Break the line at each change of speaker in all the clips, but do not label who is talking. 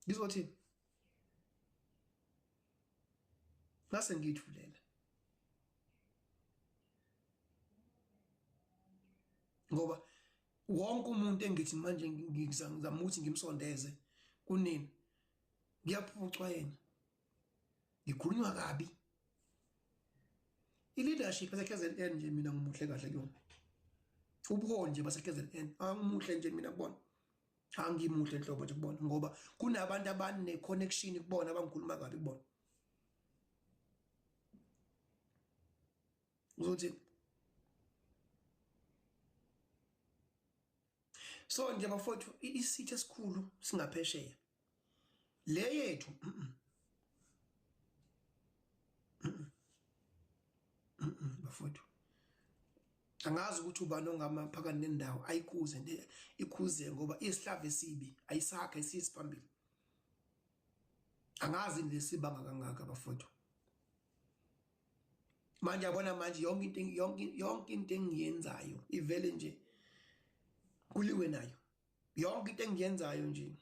Ngizothini? Ngase ngithulela. Ngoba wonke umuntu engithi manje ngizama ukuthi ngimsondeze kunini ngiyaphucwa yena. Ngikhulunywa kabi. I-leadership yaseKZN nje mina ngimuhle kahle kuyona. Ubuholi nje baseKZN angimuhle nje mina kubona. Angimuhle enhlobo nje kubona ngoba kunabantu abane connection kubona abangikhuluma kabi kubona. Uzothi so nje bafowethu isithe esikhulu singaphesheya. Le yethu bafowethu. Angazi ukuthi ubani ongamaphakani nendawo ayikhuze ikhuze ngoba isihlava esibi ayisakha esisiphambili. Angazi lesibanga kangaka bafowethu. Manje yabona manje yonke into engiyenzayo ivele nje kuliwe nayo. Yonke into engiyenzayo nje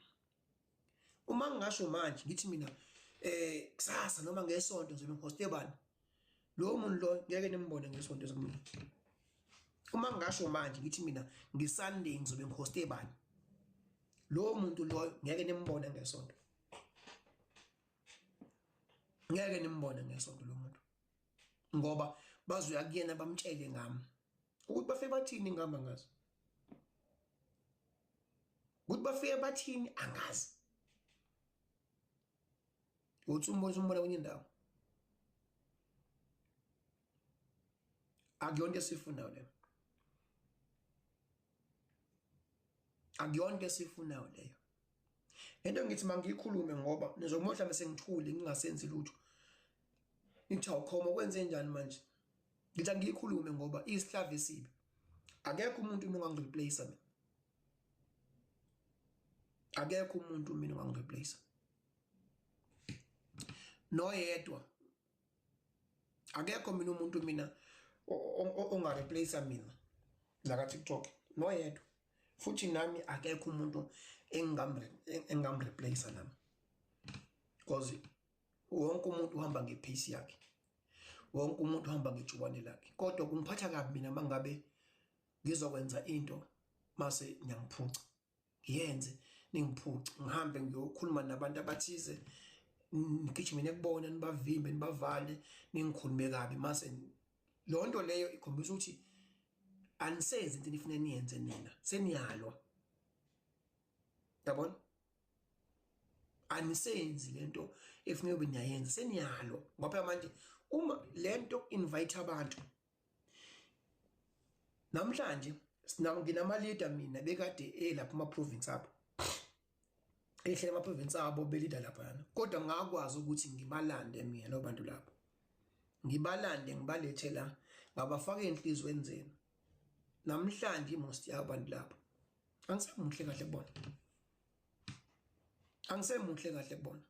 uma ngingasho manje ngithi mina kusasa noma ngesonto ngizobe ngihoste bani, lo muntu lo ngeke nimbone ngesonto esimini. Uma ngingasho manje ngithi mina ngeSunday ngizobe ngihoste bani, lo muntu lo ngeke nimbone ngesonto. Ngeke nimbone ngesonto lo muntu ngoba bazoya kuyena bamtshele ngami ukuthi bafike bathini ngami angazi, ukuthi bafike bathini angazi. Uthi umbona kwenye indawo akuyonto esifunayo leyo, akuyonto esifunayo leyo. Into ngithi mangiyikhulume ngoba nizomohla bese ngithule ngingasenzi lutho. Ngithi awukhoma kwenze njani manje? Ngithi angiyikhulume ngoba isihlava esibi. Akekho umuntu mina ongangireplace mina. Akekho umuntu mina ongangireplace. Noyedwa. Akekho mina umuntu mina ongareplace mina la TikTok. Noyedwa. Futhi nami akekho umuntu engamreplace nami. Because wonke umuntu uhamba ngepace yakhe. Wonke umuntu uhamba ngejubane lakhe. Kodwa kungiphatha kabi mina mangabe ngizokwenza into mase ngiyangiphuca. Ngiyenze ningiphuca. Ngihambe ngiyokhuluma nabantu abathize. Ngigijimene kubona nibavimbe nibavale ningikhulume kabi mase lonto leyo ikhombisa ukuthi anisenze into enifuna niyenze nina. Seniyalwa. Yabona? Anisenzi lento efuna ube niyayenza seniyalo ngoba manje uma lento invite abantu namhlanje nginama leader mina bekade lapha ema province apho ehle ema province abo be leader lapha yana kodwa ngakwazi ukuthi ngibalande mina lo bantu lapho ngibalande ngibalethe la ngabafaka enhlizweni zenu namhlanje most yabantu lapho angisemuhle kahle kubona. Angisemuhle kahle kubona.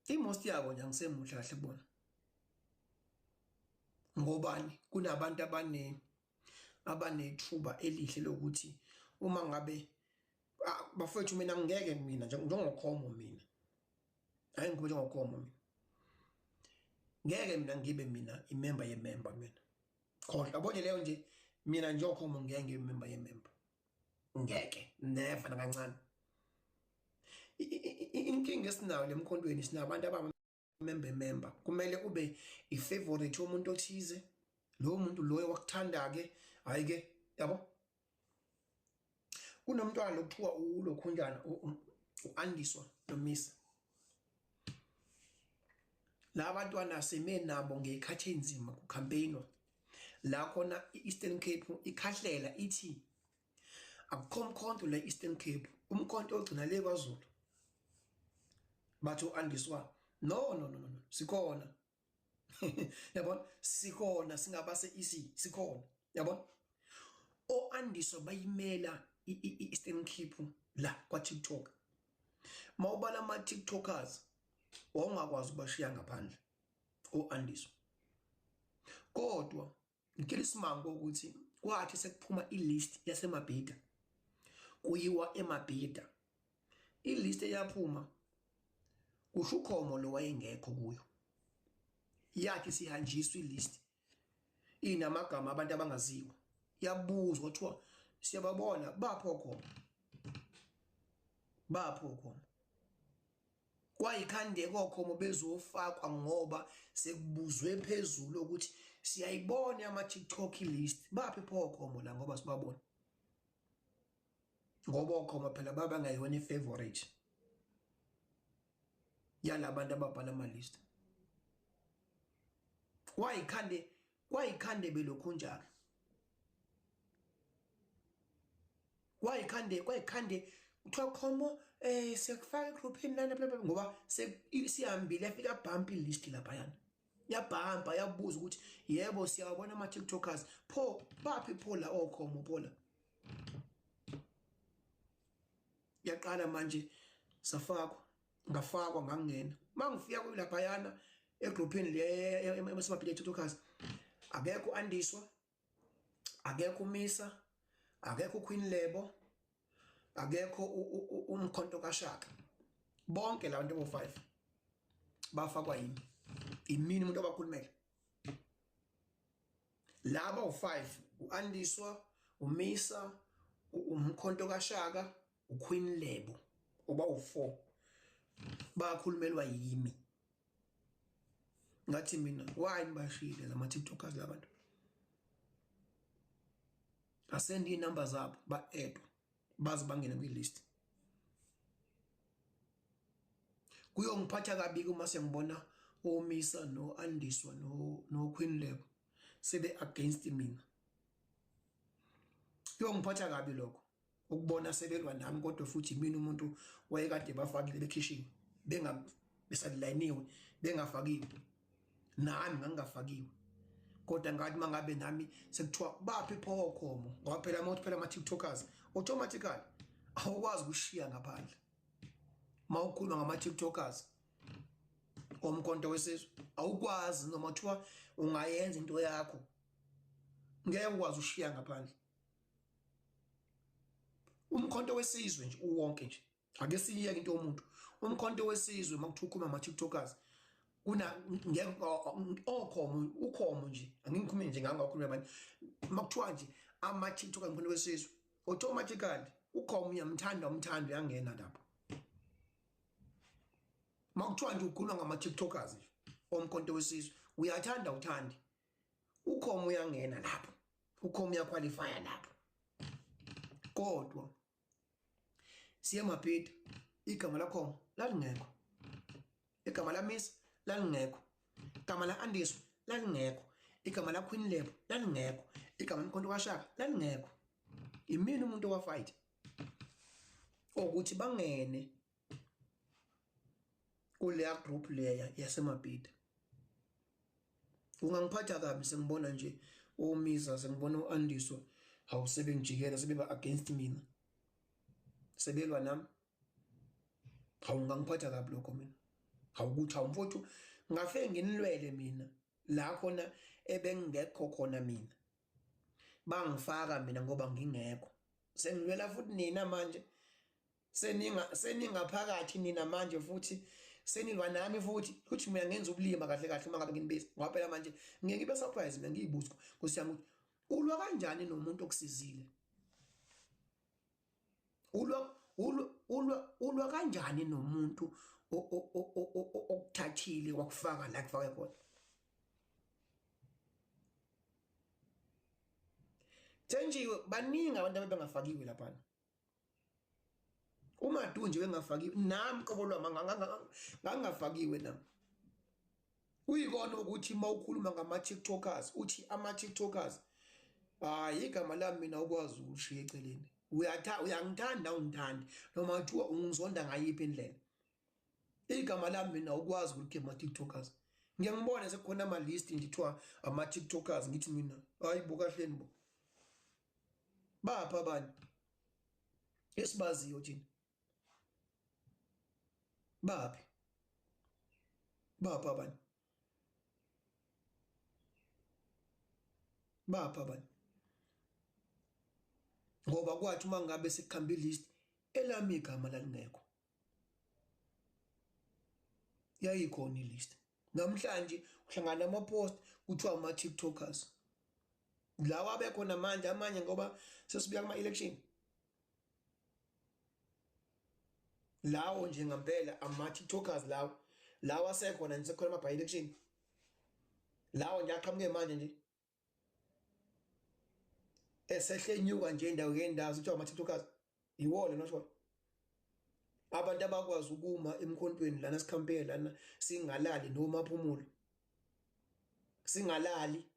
Imost yabo nje angisemuhle kahle kubona. Ngobani kunabantu abanethuba elihle lokuthi uma ngabe bafethu mina ngeke mina njengokhomo mina. Hayi ngibe njengokhomo mina. Ngeke mina ngibe mina imember yemember mina. Khohle yabona leyo nje mina njengokhomo ngeke ngibe imember yemember. Ngeke never nakancane. Inkinga esinayo lemkhontweni sinabantu abamember kumele ube ifavorite womuntu othize lo muntu loyo wakuthanda ke hayi ke yabo kunomntwana lokuthiwa ulokhunjana uandiswa nomisa la bantwana semenabo ngekhathi enzima ku campaign la khona iEastern Cape ikhahlela ithi akukho umkhonto la Eastern Cape umkhonto ogcina le kwaZulu batho andiswa no sikhona yabona sikhona singabase EC sikhona yabona oandiswa bayimela iEastern Cape la kwa TikTok mawubala ama TikTokers ongakwazi ukubashiya ngaphandle oandiswa kodwa ngikelisimanga ukuthi kwathi sekuphuma ilist yaseMabhida kuyiwa eMabhida. I-list eyaphuma kusho uKhomo lo wayengekho kuyo, yathi sihanjiswa i-list inamagama abantu abangaziwa, yabuzwa kuthiwa siyababona bapho Khomo, bapho Khomo. Kwayikhande koKhomo bezofakwa ngoba sekubuzwe phezulu ukuthi siyayibona ama-TikTok list, baphi pho Khomo la ngoba sibabona, ngoba oKhomo phela babangayona i-favorite yalabantu ababhala ama-list. Kwayikhande belokhu njalo, kwayikhande kuthiwa Khomo sekufaka egrouphini lana bla bla, ngoba sihambile yafika bump list laphayana, yabhampa yabuza ukuthi yebo siyabona ama-TikTokers pho baphi pho la oKhomo pho la. Yaqala manje ngafakwa ngangena, mangifika kulaphayana egrouphini le eMaBhida TikTokers, akekho uAndiswa, akekho uMisa, akekho uQueen Lebo, akekho uMkhonto kaShaka. Bonke labantu abo-5 bafakwa yimi, imini umuntu abakhulumela. Laba u5, uAndiswa, uMisa, uMkhonto kaShaka, uQueen Lebo, oba u4 bakhulumelwa yimi. Ngathi mina why bashile lama TikTokers labantu, asende inamba zabo ba-add baze bangene kwi-list. Kuyongiphatha kabi uma sengibona oMisa noAndiswa noQueen Lebo sebe against mina. Kuyongiphatha kabi lokho ukubona sebelwa nami, kodwa futhi mina umuntu wayekade bafakile bekhishiwe besalayiniwe bengafakiwe, nami ngangafakiwe. Kodwa ngathi mangabe nami sekuthiwa baphi pho Khomo, ngoba phela mawuthi phela ama-TikTokers automatically awukwazi ukushiya ngaphandle. Mawukhuluma ngama-TikTokers omkhonto wesizwe awukwazi, noma kuthiwa ungayenza into yakho ngeke ukwazi ushiya ngaphandle. Umkhonto wesizwe nje uwonke nje, ake siyeke into yomuntu. Umkhonto wesizwe makuthiwa ukhuluma ngama-TikTokers uKhomo nje, angikhulume nje ngangakhuluma abantu, makuthiwa nje ama-TikTokers umkhonto wesizwe automatically uKhomo uyamthanda, umthando uyangena lapho. Makuthiwa nje ukhuluma ngama-TikTokers nje omkhonto wesizwe uyathanda uthandi, uKhomo uyangena lapho, uKhomo uyaqualifya lapho. Kodwa siye eMabhida igama laKhomo lalingekho, igama laMisa lalingekho, igama laAndiswa lalingekho, igama laQueen Lebo lalingekho, igama laMkhonto kaShaka lalingekho. Imini umuntu owafight ukuthi bangene kuleya group leya yaseMabhida. Ungangiphatha kabi sengibona nje oMisa, sengibona uAndiswa awusebengijikela sebeba against mina, sebelwa nami. Ngangiphatha kabi lokho mina. Awukuthi awumfowethu ngafe nginilwele mina la khona ebengekho khona mina, bangifaka mina ngoba ngingekho. Sengilwela futhi nina manje, seningaphakathi nina manje futhi senilwa nami futhi mina ngenza ubulima kahle kahle mangabe nginibisa. Ngoba phela manje ngeke ngibe surprise mina ngiyibuza Nkosi yami, ulwa kanjani nomuntu okusizile? Ulwa kanjani nomuntu okuthathile wakufaka la kufake khona? Thenjiwe baningi abantu abengafakiwe lapha. uMadunje wengafakiwe, nami qobo lwami ngangafakiwe nami. Uyikona ukuthi mawukhuluma ngama-TikTokers uthi ama-TikTokers hayi igama lami mina ukwazi ukushiya eceleni. Uyangithanda ungithandi noma kuthiwa ungizonda ngayiphi indlela, igama lami mina ukwazi ukuthi ama-TikTokers ngiyangibona sekukhona ama-list ngithiwa ama-TikTokers, ngithi mina hayi bo kahleni bo bapha abantu esibaziyo thina, baphi abantu, bapha abantu. ngoba kwathi uma ngabe sikhambe ilist elami igama lalingekho, yayikhona ilist. Namhlanje uhlangana ama-post kuthiwa ama-TikTokers lawa abekhona manje amanye ngoba sesibuya kuma-election. Lawo nje ngempela ama-TikTokers lawa asekhona nje sekhona ama-by-election, lawo nje aqhamuke manje nje esehlenyuka nje indawo ngendawo kuthiwa ama-TikTokers iwona nosho abantu abakwazi ukuma emkhontweni lana sikhampere lana singalali nomaphumulo singalali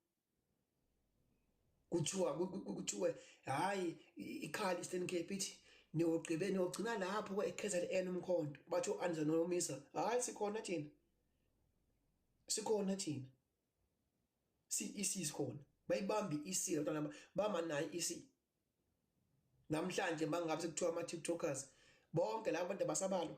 kuthiwe hayi ikhali Eastern Cape ithi niyogcina lapho kwa-KZN umkhonto bathi u-Anza noMisa. Hayi sikhona thina, sikhona bayibambi isiko abantwana bama nayo isiko. Namhlanje mangabe sekuthiwa ama-TikTokers bonke labo bantu basabalwa